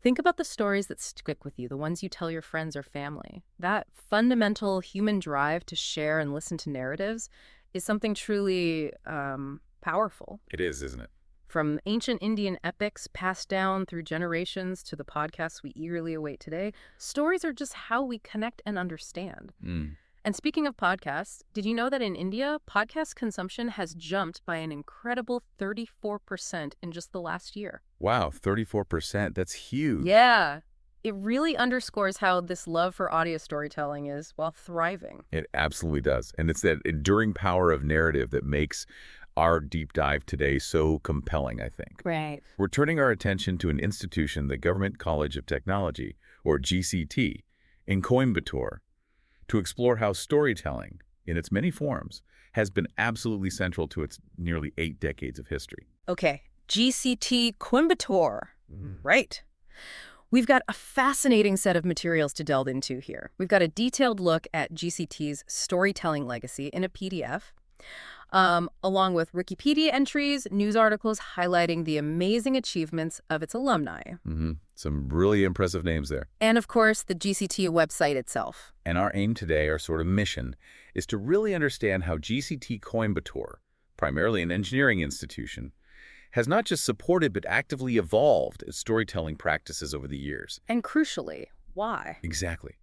Think about the stories that stick with you, the ones you tell your friends or family. That fundamental human drive to share and listen to narratives is something truly powerful. It is, isn't it? From ancient Indian epics passed down through generations to the podcasts we eagerly await today, stories are just how we connect and understand. Mm. And speaking of podcasts, did you know that in India, podcast consumption has jumped by an incredible 34% in just the last year? Wow, 34%. That's huge. Yeah. It really underscores how this love for audio storytelling is, well, thriving. It absolutely does. And it's that enduring power of narrative that makes our deep dive today so compelling, I think. Right. We're turning our attention to an institution, the Government College of Technology, or GCT, in Coimbatore, to explore how storytelling, in its many forms, has been absolutely central to its nearly 8 decades of history. Okay, GCT Coimbatore. Right. We've got a fascinating set of materials to delve into here. We've got a detailed look at GCT's storytelling legacy in a PDF, along with Wikipedia entries, news articles highlighting the amazing achievements of its alumni. Some really impressive names there. And, of course, the GCT website itself. And our aim today, our sort of mission, is to really understand how GCT Coimbatore, primarily an engineering institution, has not just supported but actively evolved its storytelling practices over the years. And crucially, why? Exactly.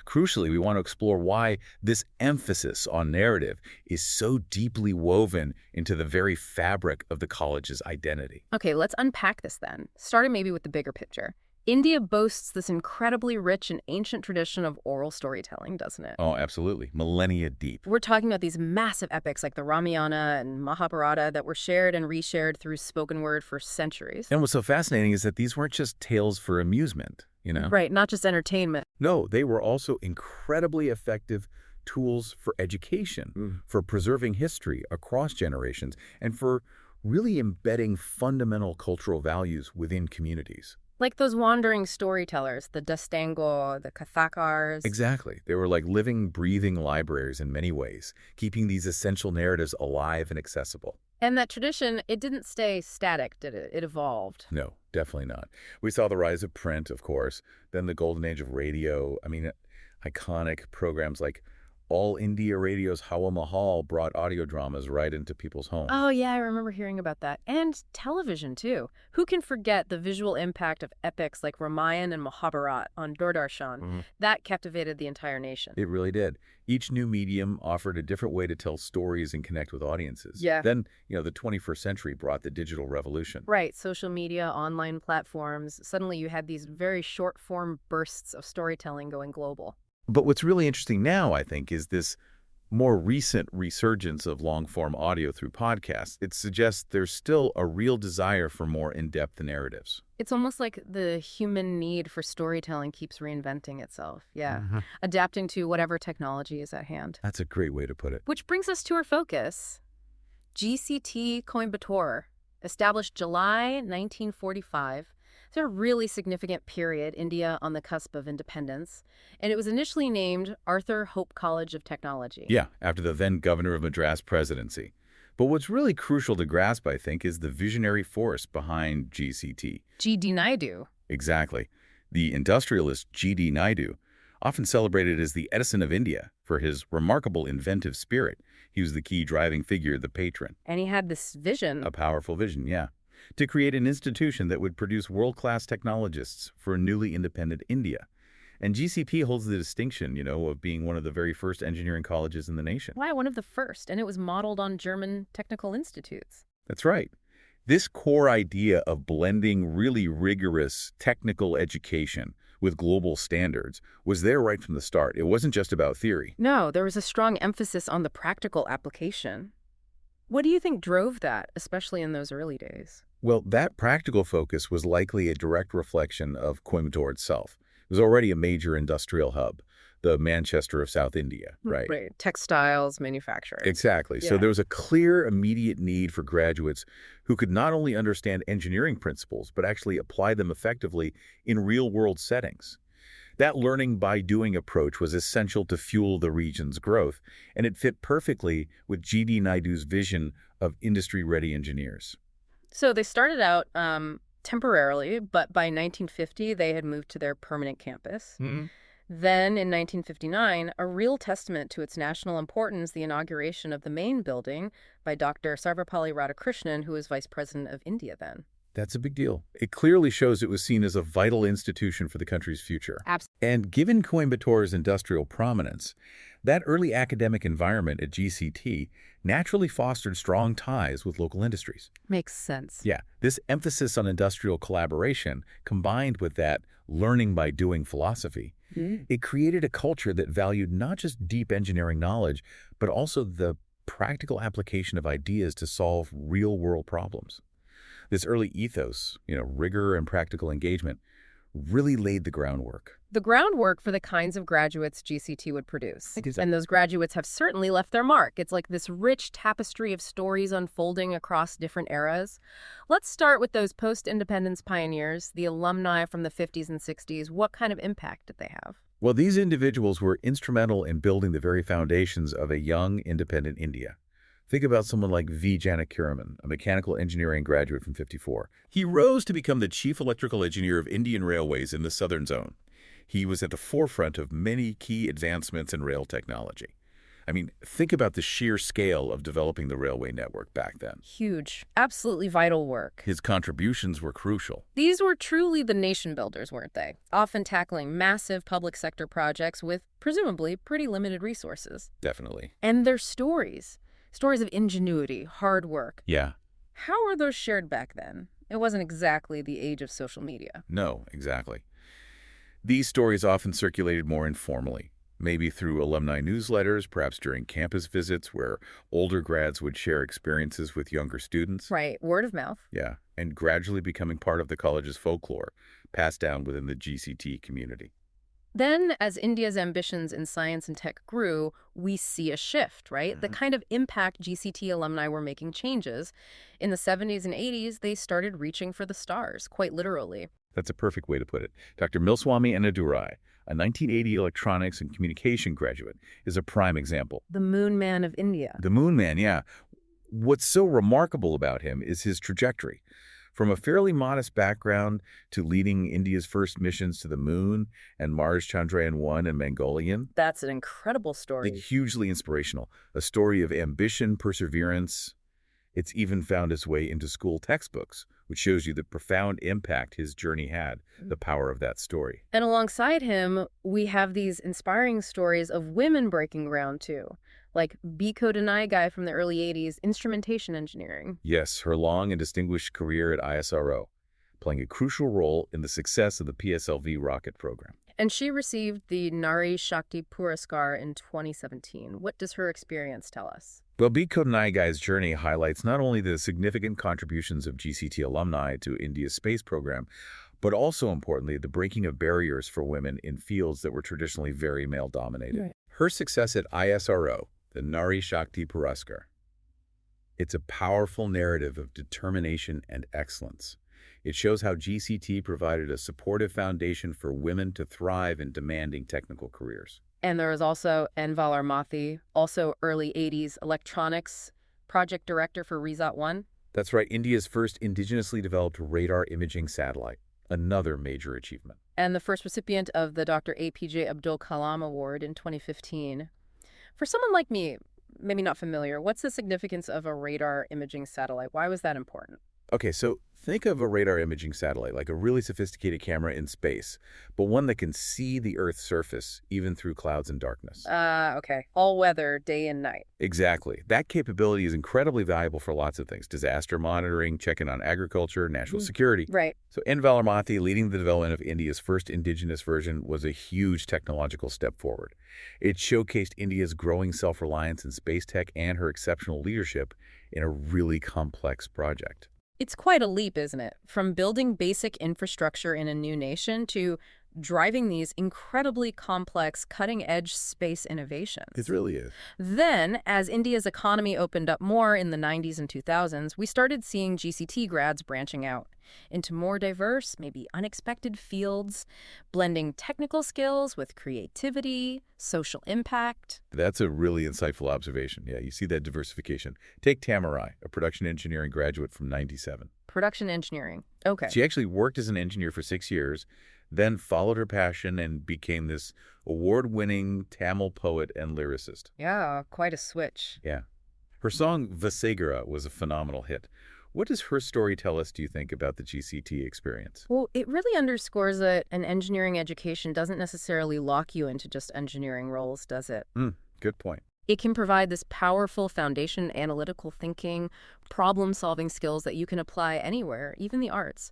Crucially, we want to explore why this emphasis on narrative is so deeply woven into the very fabric of the college's identity. Okay, let's unpack this then, starting maybe with the bigger picture. India boasts this incredibly rich and ancient tradition of oral storytelling, doesn't it? Oh, absolutely. Millennia deep. We're talking about these massive epics like the Ramayana and Mahabharata that were shared and reshared through spoken word for centuries. And what's so fascinating is that these weren't just tales for amusement, you know? Right, not just entertainment. No, they were also incredibly effective tools for education, for preserving history across generations, and for really embedding fundamental cultural values within communities. Like those wandering storytellers, the Dastango, the Kathakars. Exactly. They were like living, breathing libraries in many ways, keeping these essential narratives alive and accessible. And that tradition, it didn't stay static, did it? It evolved. No, definitely not. We saw the rise of print, of course, then the golden age of radio. I mean, iconic programs like All India Radio's Hawa Mahal brought audio dramas right into people's homes. Oh, yeah, I remember hearing about that. And television, too. Who can forget the visual impact of epics like Ramayana and Mahabharata on Doordarshan? That captivated the entire nation. It really did. Each new medium offered a different way to tell stories and connect with audiences. Yeah. Then, the 21st century brought the digital revolution. Right, social media, online platforms. Suddenly you had these very short-form bursts of storytelling going global. But what's really interesting now, I think, is this more recent resurgence of long-form audio through podcasts. It suggests there's still a real desire for more in-depth narratives. It's almost like the human need for storytelling keeps reinventing itself. Yeah, adapting to whatever technology is at hand. That's a great way to put it. Which brings us to our focus. GCT Coimbatore, established July 1945. It's a really significant period, India on the cusp of independence, and it was initially named Arthur Hope College of Technology. Yeah, after the then governor of Madras presidency. But what's really crucial to grasp, I think, is the visionary force behind GCT. G.D. Naidu. Exactly. The industrialist G.D. Naidu, often celebrated as the Edison of India for his remarkable inventive spirit. He was the key driving figure, the patron. And he had this vision. A powerful vision, yeah. To create an institution that would produce world-class technologists for a newly independent India. And GCT holds the distinction, of being one of the very first engineering colleges in the nation. Why, one of the first, and it was modeled on German technical institutes. That's right. This core idea of blending really rigorous technical education with global standards was there right from the start. It wasn't just about theory. No, there was a strong emphasis on the practical application. What do you think drove that, especially in those early days? Well, that practical focus was likely a direct reflection of Coimbatore itself. It was already a major industrial hub, the Manchester of South India, right? Right. Textiles, manufacturing. Exactly. Yeah. So there was a clear, immediate need for graduates who could not only understand engineering principles, but actually apply them effectively in real-world settings. That learning by doing approach was essential to fuel the region's growth, and it fit perfectly with G.D. Naidu's vision of industry-ready engineers. So they started out temporarily, but by 1950, they had moved to their permanent campus. Then, in 1959, a real testament to its national importance, the inauguration of the main building by Dr. Sarvepalli Radhakrishnan, who was vice president of India then. That's a big deal. It clearly shows it was seen as a vital institution for the country's future. Absolutely. And given Coimbatore's industrial prominence, that early academic environment at GCT naturally fostered strong ties with local industries. Makes sense. Yeah, this emphasis on industrial collaboration, combined with that learning by doing philosophy, it created a culture that valued not just deep engineering knowledge, but also the practical application of ideas to solve real-world problems. This early ethos, rigor and practical engagement, really laid the groundwork. The groundwork for the kinds of graduates GCT would produce. And those graduates have certainly left their mark. It's like this rich tapestry of stories unfolding across different eras. Let's start with those post-independence pioneers, the alumni from the 50s and 60s. What kind of impact did they have? Well, these individuals were instrumental in building the very foundations of a young, independent India. Think about someone like V. Janakiraman, a mechanical engineering graduate from '54. He rose to become the chief electrical engineer of Indian Railways in the Southern Zone. He was at the forefront of many key advancements in rail technology. I mean, think about the sheer scale of developing the railway network back then. Huge. Absolutely vital work. His contributions were crucial. These were truly the nation builders, weren't they? Often tackling massive public sector projects with, presumably, pretty limited resources. Definitely. And their stories of ingenuity, hard work. Yeah. How were those shared back then? It wasn't exactly the age of social media. No, exactly. These stories often circulated more informally, maybe through alumni newsletters, perhaps during campus visits where older grads would share experiences with younger students. Right, word of mouth. Yeah, and gradually becoming part of the college's folklore, passed down within the GCT community. Then, as India's ambitions in science and tech grew, we see a shift, right? The kind of impact GCT alumni were making changes. In the 70s and 80s, they started reaching for the stars, quite literally. That's a perfect way to put it. Dr. Milswamy Annadurai, a 1980 electronics and communication graduate, is a prime example. The Moon Man of India. The Moon Man, yeah. What's so remarkable about him is his trajectory. From a fairly modest background to leading India's first missions to the moon and Mars Chandrayaan-1 and Mongolian. That's an incredible story. Hugely inspirational. A story of ambition, perseverance. It's even found its way into school textbooks, which shows you the profound impact his journey had, the power of that story. And alongside him, we have these inspiring stories of women breaking ground, too. Like Biko Denai from the early 80s, instrumentation engineering. Yes, her long and distinguished career at ISRO, playing a crucial role in the success of the PSLV rocket program. And she received the Nari Shakti Puraskar in 2017. What does her experience tell us? Well, Biko Denai's journey highlights not only the significant contributions of GCT alumni to India's space program, but also, importantly, the breaking of barriers for women in fields that were traditionally very male-dominated. Right. Her success at ISRO, the Nari Shakti Puraskar. It's a powerful narrative of determination and excellence. It shows how GCT provided a supportive foundation for women to thrive in demanding technical careers. And there was also Enval Armathi, also early 80s electronics project director for Risat-1. That's right, India's first indigenously developed radar imaging satellite, another major achievement. And the first recipient of the Dr. APJ Abdul Kalam Award in 2015. For someone like me, maybe not familiar, what's the significance of a radar imaging satellite? Why was that important? Okay, so think of a radar imaging satellite like a really sophisticated camera in space, but one that can see the Earth's surface even through clouds and darkness. Okay. All weather, day and night. Exactly. That capability is incredibly valuable for lots of things. Disaster monitoring, checking on agriculture, national security. Right. So Enval Armathi, leading the development of India's first indigenous version, was a huge technological step forward. It showcased India's growing self-reliance in space tech and her exceptional leadership in a really complex project. It's quite a leap, isn't it? From building basic infrastructure in a new nation to driving these incredibly complex, cutting-edge space innovations. It really is. Then, as India's economy opened up more in the 90s and 2000s, we started seeing GCT grads branching out into more diverse, maybe unexpected fields, blending technical skills with creativity, social impact. That's a really insightful observation. Yeah, you see that diversification. Take Tamarai, a production engineering graduate from '97. production engineering. Okay. She actually worked as an engineer for 6 years, then followed her passion and became this award-winning Tamil poet and lyricist. Yeah, quite a switch. Yeah. Her song Vasegara was a phenomenal hit. What does her story tell us, do you think, about the GCT experience? Well, it really underscores that an engineering education doesn't necessarily lock you into just engineering roles, does it? Good point. It can provide this powerful foundation, analytical thinking, problem-solving skills that you can apply anywhere, even the arts.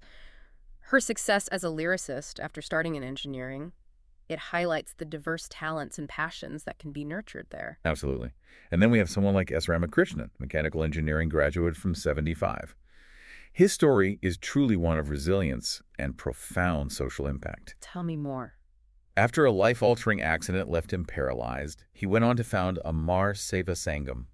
Her success as a lyricist after starting in engineering, it highlights the diverse talents and passions that can be nurtured there. Absolutely. And then we have someone like S. Ramakrishnan, mechanical engineering graduate from 75. His story is truly one of resilience and profound social impact. Tell me more. After a life-altering accident left him paralyzed, he went on to found Amar Seva Sangam.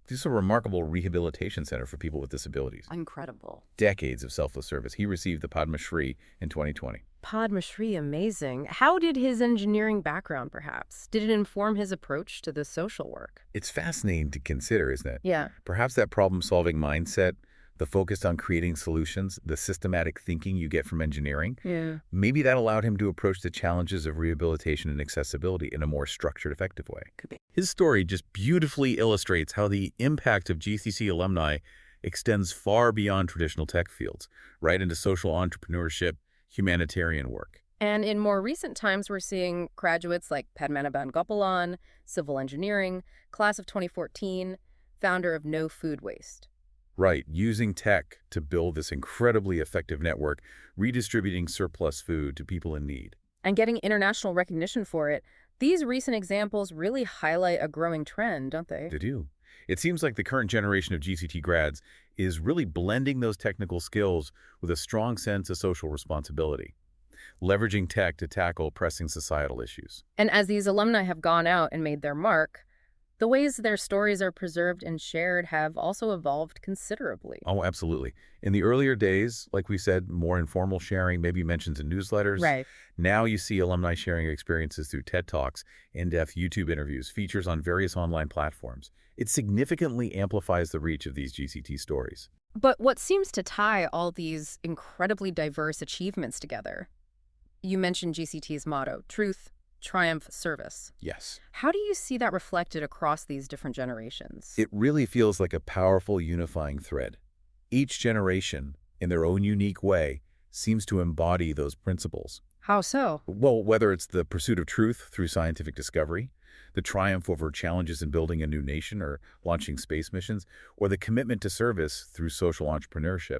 This is a remarkable rehabilitation center for people with disabilities. Incredible. Decades of selfless service. He received the Padma Shri in 2020. Padma Shri, amazing. How did his engineering background, perhaps, did it inform his approach to the social work? It's fascinating to consider, isn't it? Yeah. Perhaps that problem-solving mindset, the focus on creating solutions, the systematic thinking you get from engineering, maybe that allowed him to approach the challenges of rehabilitation and accessibility in a more structured, effective way. Could be. His story just beautifully illustrates how the impact of GCT alumni extends far beyond traditional tech fields, right into social entrepreneurship, humanitarian work. And in more recent times, we're seeing graduates like Padmanabhan Gopalan, civil engineering, class of 2014, founder of No Food Waste. Right, using tech to build this incredibly effective network, redistributing surplus food to people in need. And getting international recognition for it. These recent examples really highlight a growing trend, don't they? They do. It seems like the current generation of GCT grads is really blending those technical skills with a strong sense of social responsibility, leveraging tech to tackle pressing societal issues. And as these alumni have gone out and made their mark, the ways their stories are preserved and shared have also evolved considerably. Oh, absolutely. In the earlier days, like we said, more informal sharing, maybe mentions in newsletters. Right. Now you see alumni sharing experiences through TED Talks, in-depth YouTube interviews, features on various online platforms. It significantly amplifies the reach of these GCT stories. But what seems to tie all these incredibly diverse achievements together? You mentioned GCT's motto, truth, triumph, service. Yes. How do you see that reflected across these different generations? It really feels like a powerful unifying thread. Each generation, in their own unique way, seems to embody those principles. How so? Well, whether it's the pursuit of truth through scientific discovery, the triumph over challenges in building a new nation or launching space missions, or the commitment to service through social entrepreneurship,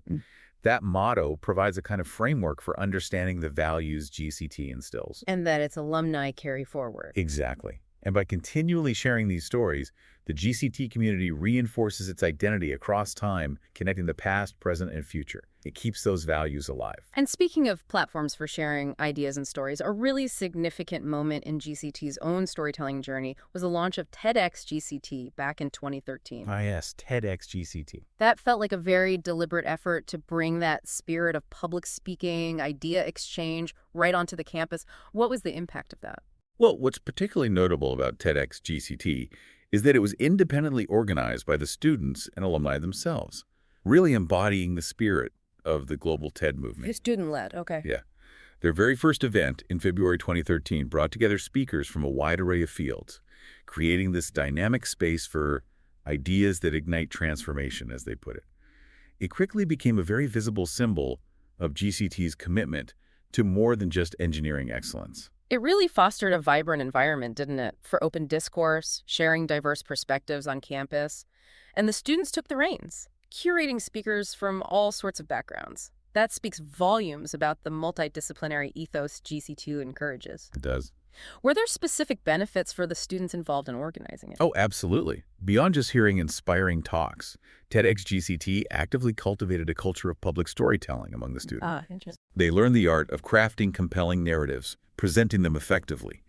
that motto provides a kind of framework for understanding the values GCT instills. And that its alumni carry forward. Exactly. And by continually sharing these stories, the GCT community reinforces its identity across time, connecting the past, present, and future. It keeps those values alive. And speaking of platforms for sharing ideas and stories, a really significant moment in GCT's own storytelling journey was the launch of TEDxGCT back in 2013. Ah, yes, TEDxGCT. That felt like a very deliberate effort to bring that spirit of public speaking, idea exchange right onto the campus. What was the impact of that? Well, what's particularly notable about TEDxGCT is that it was independently organized by the students and alumni themselves, really embodying the spirit of the global TED movement. Student-led, okay. Yeah. Their very first event in February 2013 brought together speakers from a wide array of fields, creating this dynamic space for ideas that ignite transformation, as they put it. It quickly became a very visible symbol of GCT's commitment to more than just engineering excellence. It really fostered a vibrant environment, didn't it, for open discourse, sharing diverse perspectives on campus. And the students took the reins, curating speakers from all sorts of backgrounds. That speaks volumes about the multidisciplinary ethos GCT encourages. It does. Were there specific benefits for the students involved in organizing it? Oh, absolutely. Beyond just hearing inspiring talks, TEDxGCT actively cultivated a culture of public storytelling among the students. Interesting. They learned the art of crafting compelling narratives, presenting them effectively.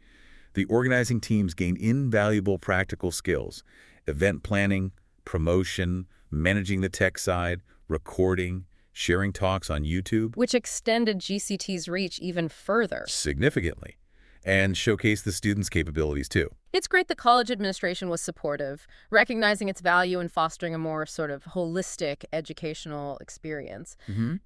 The organizing teams gained invaluable practical skills: event planning, promotion, managing the tech side, recording, sharing talks on YouTube. Which extended GCT's reach even further. Significantly. and showcase the students' capabilities too. It's great the college administration was supportive, recognizing its value in fostering a more sort of holistic educational experience.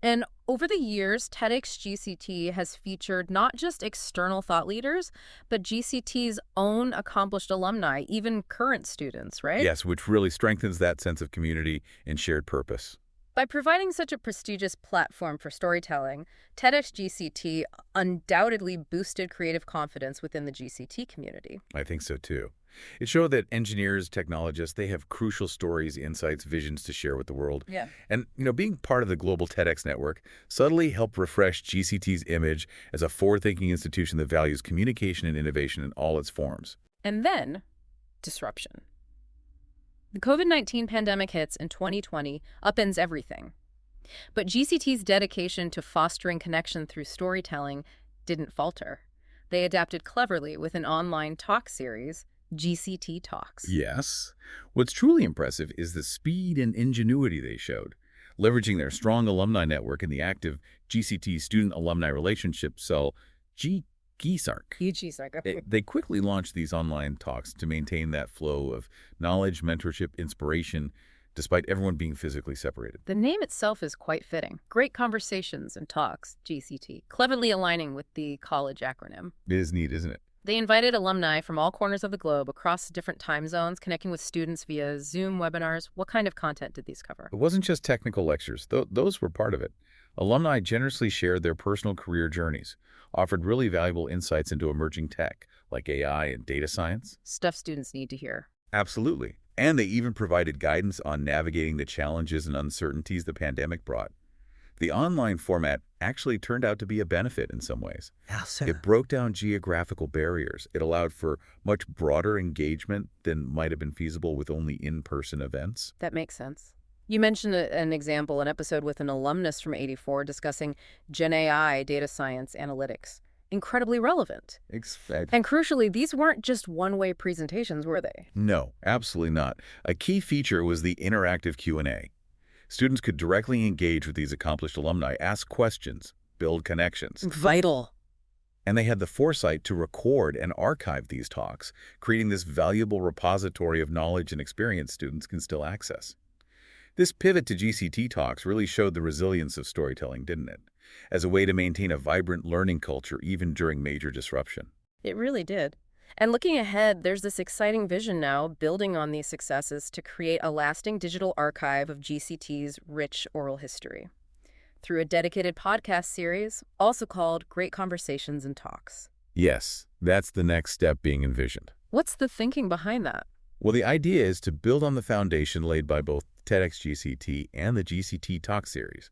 And over the years, TEDxGCT has featured not just external thought leaders, but GCT's own accomplished alumni, even current students, right? Yes, which really strengthens that sense of community and shared purpose. By providing such a prestigious platform for storytelling, TEDxGCT undoubtedly boosted creative confidence within the GCT community. I think so too. It showed that engineers, technologists, they have crucial stories, insights, visions to share with the world. Yeah. And, being part of the global TEDx network subtly helped refresh GCT's image as a forward-thinking institution that values communication and innovation in all its forms. And then, disruption. The COVID-19 pandemic hits in 2020, upends everything. But GCT's dedication to fostering connection through storytelling didn't falter. They adapted cleverly with an online talk series, GCT Talks. Yes. What's truly impressive is the speed and ingenuity they showed, leveraging their strong alumni network and the active GCT student-alumni relationship cell, gSARC. They quickly launched these online talks to maintain that flow of knowledge, mentorship, inspiration, despite everyone being physically separated. The name itself is quite fitting. Great Conversations and Talks, GCT, cleverly aligning with the college acronym. It is neat, isn't it? They invited alumni from all corners of the globe across different time zones, connecting with students via Zoom webinars. What kind of content did these cover? It wasn't just technical lectures. Those were part of it. Alumni generously shared their personal career journeys, offered really valuable insights into emerging tech, like AI and data science. Stuff students need to hear. Absolutely. And they even provided guidance on navigating the challenges and uncertainties the pandemic brought. The online format actually turned out to be a benefit in some ways. It broke down geographical barriers. It allowed for much broader engagement than might have been feasible with only in-person events. That makes sense. You mentioned an example, an episode with an alumnus from '84 discussing Gen AI, data science, analytics. Incredibly relevant. And crucially, these weren't just one-way presentations, were they? No, absolutely not. A key feature was the interactive Q&A. Students could directly engage with these accomplished alumni, ask questions, build connections. Vital. And they had the foresight to record and archive these talks, creating this valuable repository of knowledge and experience students can still access. This pivot to GCT Talks really showed the resilience of storytelling, didn't it? As a way to maintain a vibrant learning culture even during major disruption. It really did. And looking ahead, there's this exciting vision now, building on these successes, to create a lasting digital archive of GCT's rich oral history through a dedicated podcast series, also called Great Conversations and Talks. Yes, that's the next step being envisioned. What's the thinking behind that? Well, the idea is to build on the foundation laid by both TEDxGCT and the GCT Talk series,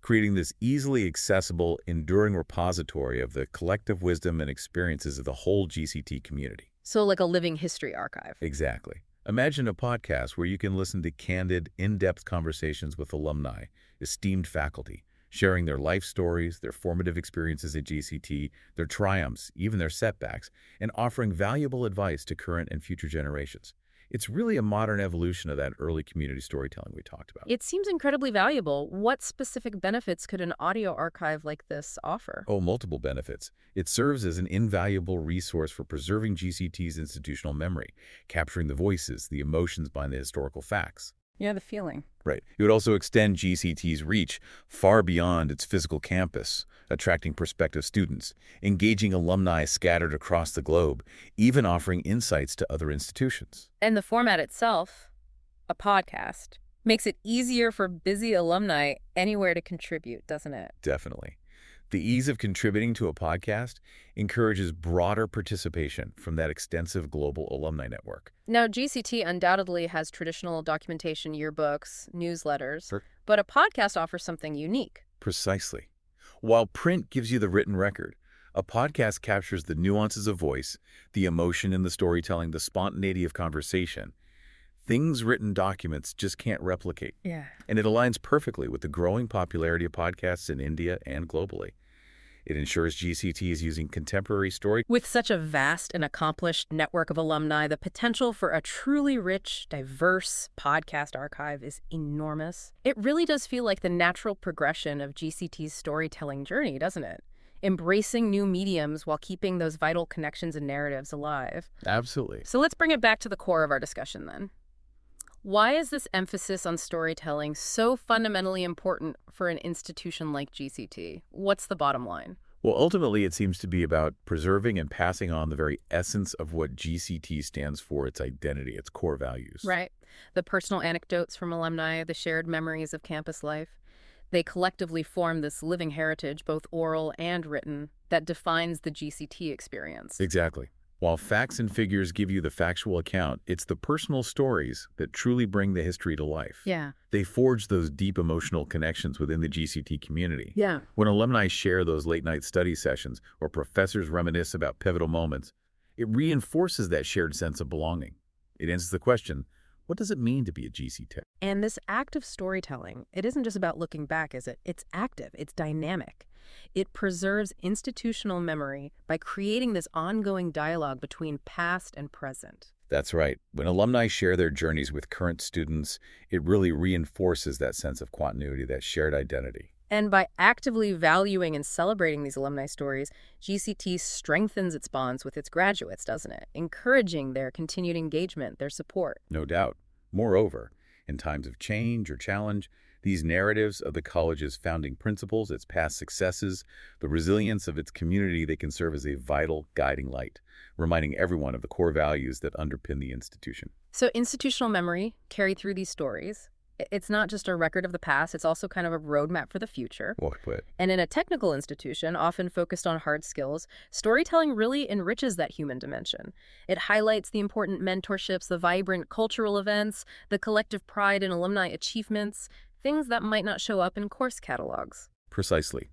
creating this easily accessible, enduring repository of the collective wisdom and experiences of the whole GCT community. So like a living history archive. Exactly. Imagine a podcast where you can listen to candid, in-depth conversations with alumni, esteemed faculty, sharing their life stories, their formative experiences at GCT, their triumphs, even their setbacks, and offering valuable advice to current and future generations. It's really a modern evolution of that early community storytelling we talked about. It seems incredibly valuable. What specific benefits could an audio archive like this offer? Oh, multiple benefits. It serves as an invaluable resource for preserving GCT's institutional memory, capturing the voices, the emotions behind the historical facts. Yeah, the feeling. Right. It would also extend GCT's reach far beyond its physical campus, attracting prospective students, engaging alumni scattered across the globe, even offering insights to other institutions. And the format itself, a podcast, makes it easier for busy alumni anywhere to contribute, doesn't it? Definitely. The ease of contributing to a podcast encourages broader participation from that extensive global alumni network. Now, GCT undoubtedly has traditional documentation, yearbooks, newsletters, Sure. but a podcast offers something unique. Precisely. While print gives you the written record, a podcast captures the nuances of voice, the emotion in the storytelling, the spontaneity of conversation. Things written documents just can't replicate. Yeah. And it aligns perfectly with the growing popularity of podcasts in India and globally. It ensures GCT is using contemporary story. With such a vast and accomplished network of alumni, the potential for a truly rich, diverse podcast archive is enormous. It really does feel like the natural progression of GCT's storytelling journey, doesn't it? embracing new mediums while keeping those vital connections and narratives alive. Absolutely. So let's bring it back to the core of our discussion then. Why is this emphasis on storytelling so fundamentally important for an institution like GCT? What's the bottom line? Well, ultimately, it seems to be about preserving and passing on the very essence of what GCT stands for, its identity, its core values. Right. The personal anecdotes from alumni, the shared memories of campus life. They collectively form this living heritage, both oral and written, that defines the GCT experience. Exactly. While facts and figures give you the factual account, it's the personal stories that truly bring the history to life. Yeah. They forge those deep emotional connections within the GCT community. Yeah. When alumni share those late-night study sessions or professors reminisce about pivotal moments, it reinforces that shared sense of belonging. It answers the question, what does it mean to be a GCT? And this act of storytelling, it isn't just about looking back, is it? It's active, it's dynamic. It preserves institutional memory by creating this ongoing dialogue between past and present. That's right. When alumni share their journeys with current students, it really reinforces that sense of continuity, that shared identity. And by actively valuing and celebrating these alumni stories, GCT strengthens its bonds with its graduates, doesn't it? Encouraging their continued engagement, their support. No doubt. Moreover, in times of change or challenge, these narratives of the college's founding principles, its past successes, the resilience of its community, they can serve as a vital guiding light, reminding everyone of the core values that underpin the institution. So institutional memory carried through these stories. It's not just a record of the past, it's also kind of a roadmap for the future. Well put. And in a technical institution, often focused on hard skills, storytelling really enriches that human dimension. It highlights the important mentorships, the vibrant cultural events, the collective pride in alumni achievements, things that might not show up in course catalogs. Precisely.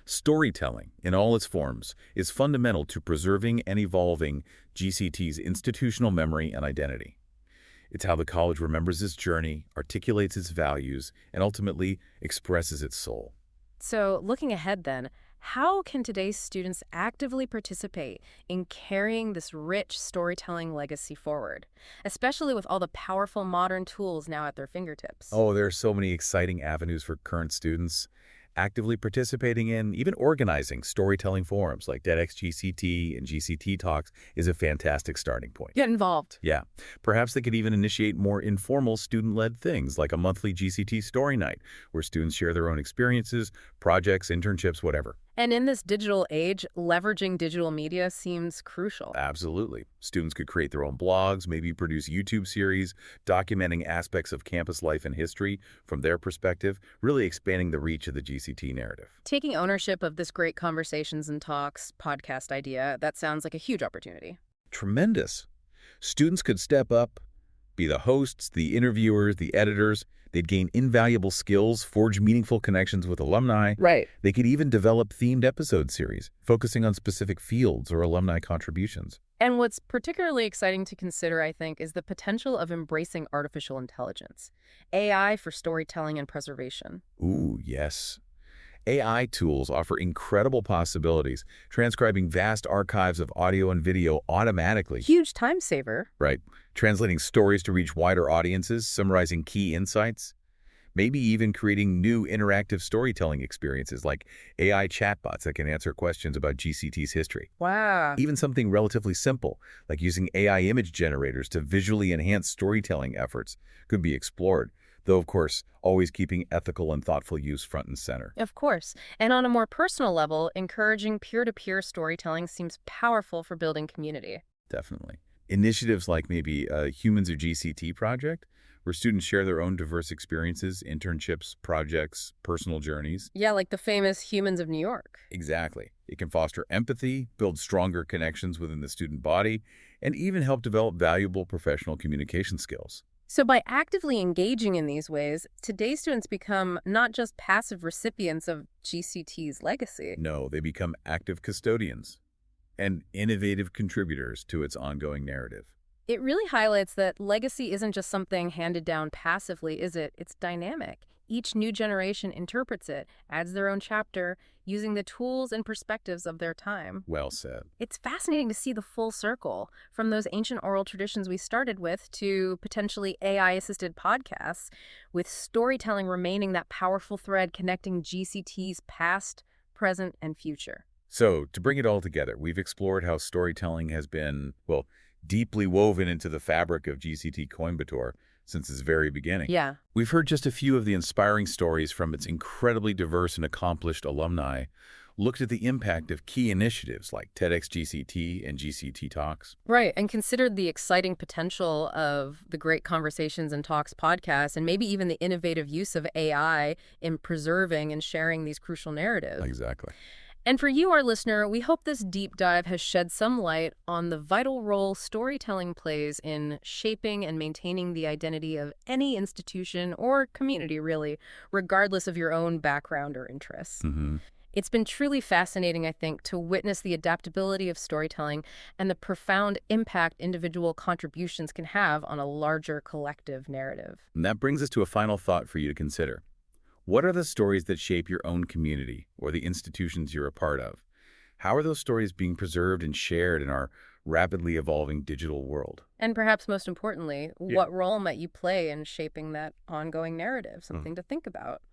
Storytelling, in all its forms, is fundamental to preserving and evolving GCT's institutional memory and identity. It's how the college remembers its journey, articulates its values, and ultimately expresses its soul. So, looking ahead then, how can today's students actively participate in carrying this rich storytelling legacy forward, especially with all the powerful modern tools now at their fingertips? Oh, there are so many exciting avenues for current students. Actively participating in, even organizing storytelling forums like TEDxGCT and GCT Talks is a fantastic starting point. Get involved. Yeah. Perhaps they could even initiate more informal student-led things like a monthly GCT story night where students share their own experiences, projects, internships, whatever. And in this digital age, leveraging digital media seems crucial. Absolutely. Students could create their own blogs, maybe produce YouTube series, documenting aspects of campus life and history from their perspective, really expanding the reach of the GCT narrative. Taking ownership of this great Conversations and Talks podcast idea, that sounds like a huge opportunity. Tremendous. Students could step up, be the hosts, the interviewers, the editors. They'd gain invaluable skills, forge meaningful connections with alumni. Right. They could even develop themed episode series, focusing on specific fields or alumni contributions. And what's particularly exciting to consider, I think, is the potential of embracing artificial intelligence, AI for storytelling and preservation. Ooh, yes. AI tools offer incredible possibilities, transcribing vast archives of audio and video automatically. Huge time saver. Right. Translating stories to reach wider audiences, summarizing key insights. Maybe even creating new interactive storytelling experiences like AI chatbots that can answer questions about GCT's history. Wow. Even something relatively simple, like using AI image generators to visually enhance storytelling efforts, could be explored, though, of course, always keeping ethical and thoughtful use front and center. Of course. And on a more personal level, encouraging peer-to-peer storytelling seems powerful for building community. Definitely. Initiatives like maybe a Humans of GCT project, where students share their own diverse experiences, internships, projects, personal journeys. Yeah, like the famous Humans of New York. Exactly. It can foster empathy, build stronger connections within the student body, and even help develop valuable professional communication skills. So by actively engaging in these ways, today's students become not just passive recipients of GCT's legacy. No, they become active custodians and innovative contributors to its ongoing narrative. It really highlights that legacy isn't just something handed down passively, is it? It's dynamic. Each new generation interprets it, adds their own chapter, using the tools and perspectives of their time. Well said. It's fascinating to see the full circle, from those ancient oral traditions we started with to potentially AI-assisted podcasts, with storytelling remaining that powerful thread connecting GCT's past, present, and future. So, to bring it all together, we've explored how storytelling has been, well, deeply woven into the fabric of GCT Coimbatore since its very beginning. Yeah. We've heard just a few of the inspiring stories from its incredibly diverse and accomplished alumni, looked at the impact of key initiatives like TEDxGCT and GCT Talks. Right, and considered the exciting potential of the Great Conversations and Talks podcast, and maybe even the innovative use of AI in preserving and sharing these crucial narratives. Exactly. And for you, our listener, we hope this deep dive has shed some light on the vital role storytelling plays in shaping and maintaining the identity of any institution or community, really, regardless of your own background or interests. It's been truly fascinating, I think, to witness the adaptability of storytelling and the profound impact individual contributions can have on a larger collective narrative. And that brings us to a final thought for you to consider. What are the stories that shape your own community or the institutions you're a part of? How are those stories being preserved and shared in our rapidly evolving digital world? And perhaps most importantly, what role might you play in shaping that ongoing narrative? Something to think about.